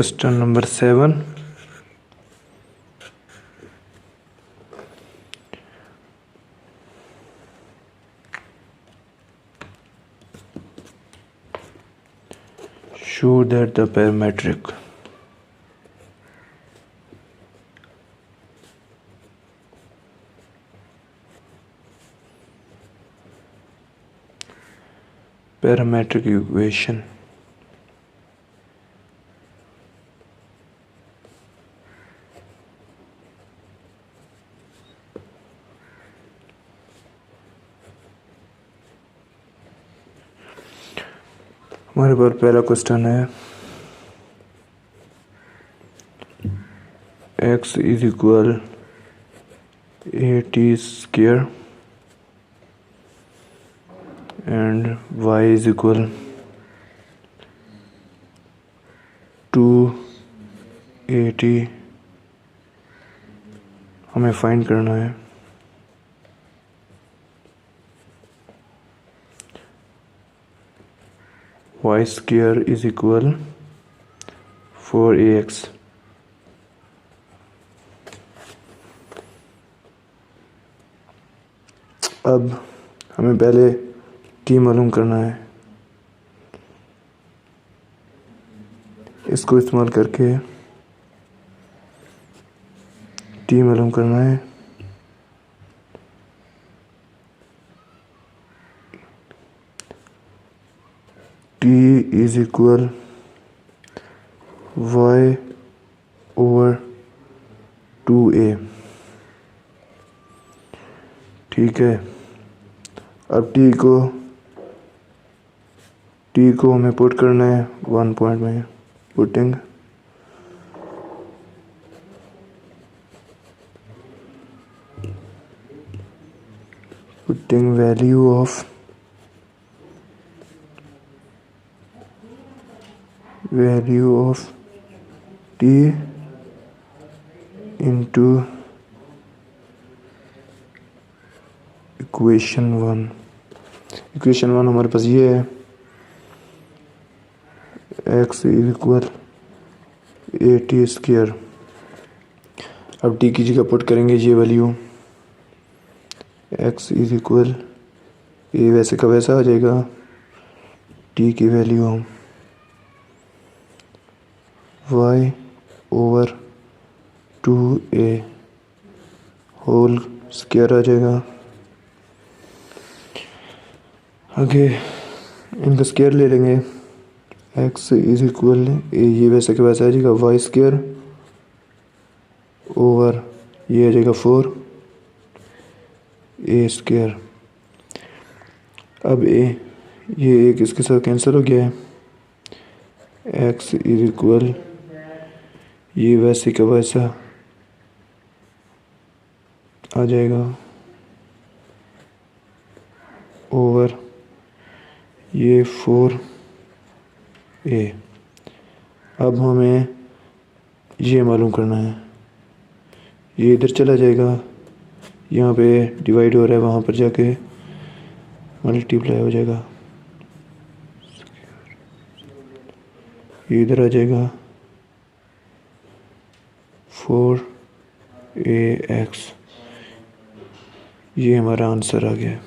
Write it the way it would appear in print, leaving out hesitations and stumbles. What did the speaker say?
Question number 7. Show that the parametric equation हमारे पास पहला question है x is equal at² and y is equal 2at हमें find करना है। y² is equal 4ax। अब हमें पहले t मालूम करना है। इसको इस्तेमाल करके t मालूम करना है। t is equal y/2a। ठीक है, अब t को हमें पुट करना है 1 पॉइंट में। Putting value of t into equation 1 हमारे पास ये है, x इज इक्वल at²। अब t की जगह पुट करेंगे ये value, x is equal a वैसे का वैसा आ जाएगा, t की वैल्यू y/2a होल स्क्वायर आ जाएगा। आगे इनका स्क्वायर ले लेंगे, x इज इक्वल ये वैसे के वैसे आ जाएगा y² ओवर ये आ जाएगा 4a²। अब ये एक इसके साथ कैंसिल हो गया है। x इज इक्वल ये वैसे का वैसा आ जाएगा ओवर ये 4a। अब हमें ये मालूम करना है, ये इधर चला जाएगा, यहाँ पे डिवाइड हो रहा है, वहाँ पर जाके मल्टीप्लाई हो जाएगा, ये इधर आ जाएगा 4ax। ये हमारा आंसर आ गया।